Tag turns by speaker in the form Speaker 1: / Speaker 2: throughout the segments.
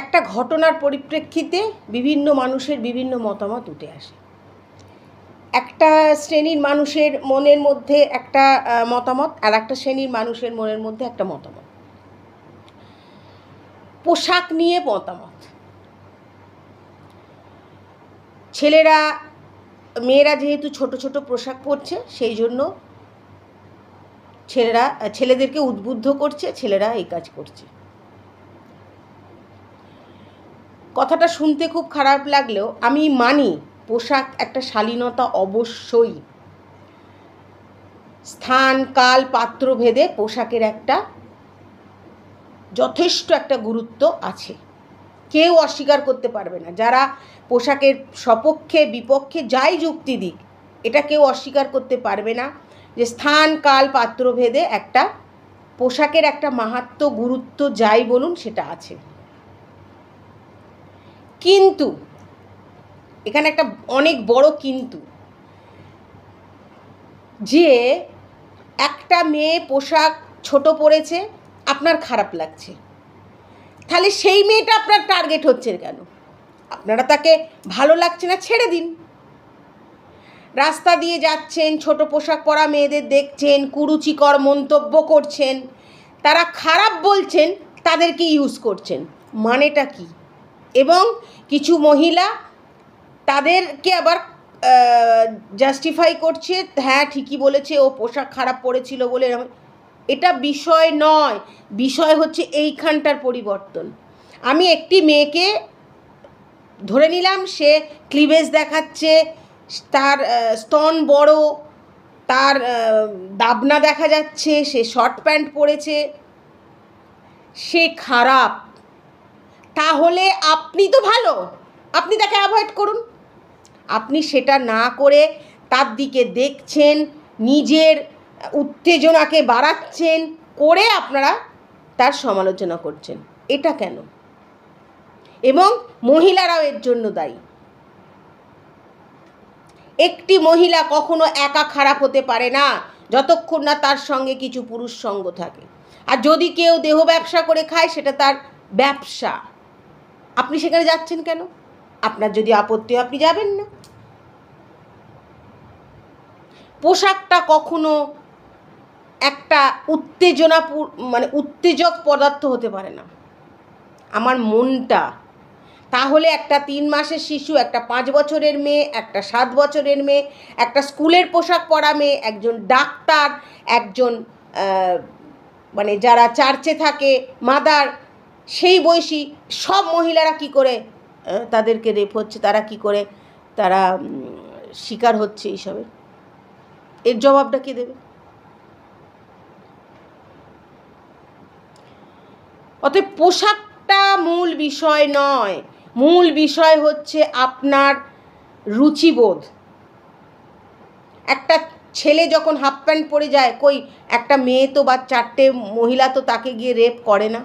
Speaker 1: একটা ঘটনার পরিপ্রেক্ষিতে বিভিন্ন মানুষের বিভিন্ন মতামত উঠে আসে। একটা শ্রেণীর মানুষের মনের মধ্যে একটা মতামত, আর একটা শ্রেণীর মানুষের মনের মধ্যে একটা মতামত। পোশাক নিয়ে মতামত। মেয়েরা যেহেতু ছোট ছোট পোশাক পরছে, সেই জন্য ছেলেদেরকে উদ্বুদ্ধ করছে, ছেলেরা এই কাজ করছে। কথাটা শুনতে খুব খারাপ লাগলেও আমি মানি পোশাক একটা শালীনতা অবশ্যই। স্থান কাল পাত্র ভেদে পোশাকের একটা যথেষ্ট একটা গুরুত্ব আছে, কেউ অস্বীকার করতে পারবে না। যারা পোশাকের সপক্ষে বিপক্ষে যাই যুক্তি দিক, এটা কেউ অস্বীকার করতে পারবে না যে স্থান কাল পাত্র ভেদে একটা পোশাকের একটা মাহাত্ম্য গুরুত্ব যাই বলুন সেটা আছে। কিন্তু এখানে একটা অনেক বড় কিন্তু, যে একটা মেয়ে পোশাক ছোট পরেছে, আপনার খারাপ লাগছে, তাহলে সেই মেয়েটা আপনার টার্গেট হচ্ছে কেন? আপনারা তাকে ভালো লাগছে না, ছেড়ে দিন। রাস্তা দিয়ে যাচ্ছেন, ছোট পোশাক পরা মেয়েদের দেখছেন, কুরুচিকর মন্তব্য করছেন, তারা খারাপ বলছেন, তাদেরকে ইউজ করছেন, মানেটা কি? এবং কিছু মহিলা তাদেরকে আবার জাস্টিফাই করছে, হ্যাঁ ঠিকই বলেছে, ও পোশাক খারাপ পরেছিল বলে। এটা বিষয় নয়, বিষয় হচ্ছে এইখানটার পরিবর্তন। আমি একটি মেয়েকে ধরে নিলাম, সে ক্লিভেজ দেখাচ্ছে, তার স্তন বড়, তার দাবনা দেখা যাচ্ছে, সে শর্ট প্যান্ট পরেছে, সে খারাপ। তাহলে আপনি তো ভালো, আপনি তাকে অ্যাভয়েড করুন। আপনি সেটা না করে তার দিকে দেখছেন, নিজের উত্তেজনাকে বাড়াচ্ছেন, করে আপনারা তার সমালোচনা করছেন। এটা কেন? এবং মহিলারাও এর জন্য দায়ী। একটি মহিলা কখনো একা খারাপ হতে পারে না যতক্ষণ না তার সঙ্গে কিছু পুরুষ সঙ্গ থাকে। আর যদি কেউ দেহ ব্যবসা করে খায়, সেটা তার ব্যবসা। আপনি সেখানে যাচ্ছেন কেন? আপনার যদি আপত্তি হয় আপনি যাবেন না। পোশাকটা কখনো একটা উত্তেজক পদার্থ হতে পারে না। আমার মনটা, তাহলে একটা 3 মাসের শিশু, একটা 5 বছরের মেয়ে, একটা 7 বছরের মেয়ে, একটা স্কুলের পোশাক পরা মেয়ে, একজন ডাক্তার, একজন যারা চার্চে থাকে মাদার, সেই বয়সী সব মহিলারা কি করে তাদেরকে রেপ হচ্ছে, তারা কি করে তারা শিকার হচ্ছে এইসবের? এর জবাবটা কে দেবে? অতএব পোশাকটা মূল বিষয় নয়, মূল বিষয় হচ্ছে আপনার রুচিবোধ। একটা ছেলে যখন হাফ প্যান্ট পরে যায়, কই একটা মেয়ে তো বা 4টে মহিলা তো তাকে গিয়ে রেপ করে না?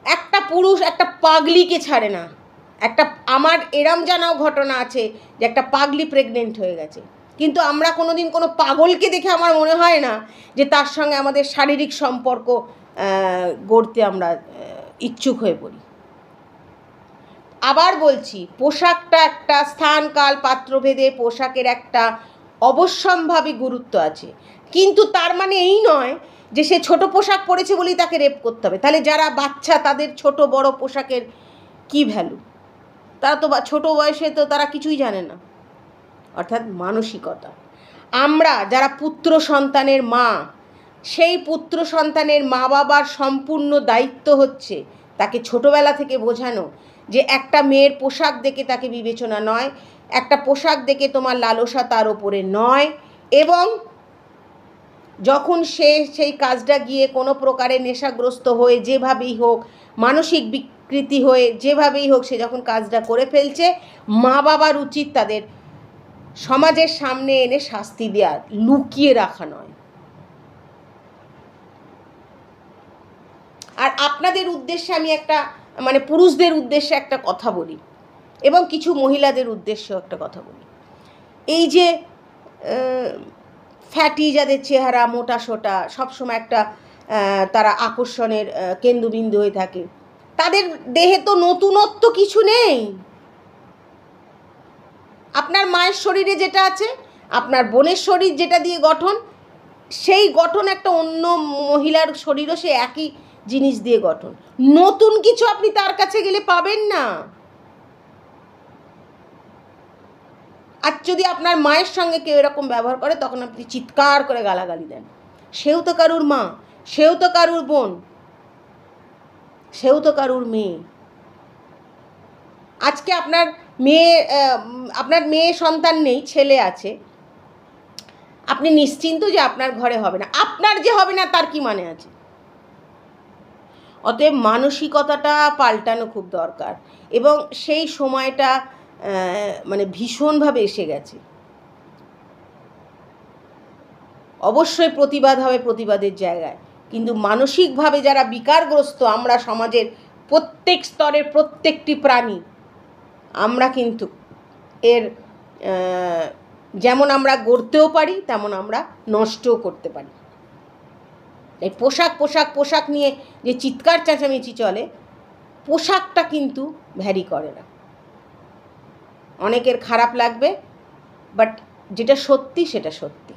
Speaker 1: একটা পুরুষ একটা পাগলিকে ছাড়ে না। আমার এরম জানাও ঘটনা আছে যে একটা পাগলি প্রেগনেন্ট হয়ে গেছে, কিন্তু আমরা কোনোদিন কোনো পাগলকে দেখে আমার মনে হয় না যে তার সঙ্গে আমাদের শারীরিক সম্পর্ক গড়তে আমরা ইচ্ছুক হয়ে পড়ি। আবার বলছি, পোশাকটা একটা স্থান কাল পাত্রভেদে পোশাকের একটা অবশ্যম্ভাবী গুরুত্ব আছে, কিন্তু তার মানে এই নয় যে সে ছোট পোশাক পরেছে বলেই তাকে রেপ করতে হবে। তাহলে যারা বাচ্চা, তাদের ছোট বড় পোশাকের কি ভ্যালু? তারা তো ছোট বয়সে তো তারা কিছুই জানে না। অর্থাৎ মানসিকতা। আমরা যারা পুত্র সন্তানের মা, সেই পুত্র সন্তানের মা বাবার সম্পূর্ণ দায়িত্ব হচ্ছে তাকে ছোটবেলা থেকে বোঝানো যে একটা মেয়ের পোশাক দেখে তাকে বিবেচনা নয়, একটা পোশাক দেখে তোমার লালসা তার ওপরে নয়, এবং যখন সে সেই কাজটা গিয়ে কোনো প্রকারে নেশাগ্রস্ত হয়ে, যেভাবেই হোক, মানসিক বিকৃতি হয়ে, যেভাবেই হোক, সে যখন কাজটা করে ফেলছে, মা বাবার উচিত তাদের সমাজের সামনে এনে শাস্তি দেওয়া, লুকিয়ে রাখা নয়। আর আপনাদের উদ্দেশ্যে আমি একটা পুরুষদের উদ্দেশ্যে একটা কথা বলি, এবং কিছু মহিলাদের উদ্দেশ্যেও একটা কথা বলি। এই যে ফ্যাটি যাদের চেহারা, মোটা সোটা, সবসময় একটা তারা আকর্ষণের কেন্দ্রবিন্দু হয়ে থাকে, তাদের দেহে তো নতুনত্ব কিছু নেই। আপনার মায়ের শরীরে যেটা আছে, আপনার বোনের শরীর যেটা দিয়ে গঠন, সেই গঠন একটা অন্য মহিলার শরীরও সে একই জিনিস দিয়ে গঠন। নতুন কিছু আপনি তার কাছে গেলে পাবেন না। আর যদি আপনার মায়ের সঙ্গে কেউ এরকম ব্যবহার করে, তখন আপনি চিৎকার করে গালাগালি দেন। সেও তো কারুর মা, সেও তো কারুর বোন, সেও তো কারুর মেয়ে। আজকে আপনার মেয়ে সন্তান নেই, ছেলে আছে, আপনি নিশ্চিন্ত যে আপনার ঘরে হবে না। আপনার যে হবে না তার কি মানে আছে? অতএব মানসিকতাটা পাল্টানো খুব দরকার, এবং সেই সময়টা মানে ভীষণভাবে এসে গেছে। অবশ্যই প্রতিবাদ হবে প্রতিবাদের জায়গায়, কিন্তু মানসিকভাবে যারা বিকারগ্রস্ত, আমরা সমাজের প্রত্যেক স্তরের প্রত্যেকটি প্রাণী, আমরা কিন্তু এর যেমন আমরা গড়তেও পারি, তেমন আমরা নষ্টও করতে পারি। এই পোশাক নিয়ে যে চিৎকার চেঁচামেচি চলে, পোশাকটা কিন্তু ভ্যারি করে না। অনেকের খারাপ লাগবে, বাট যেটা সত্যি সেটা সত্যি।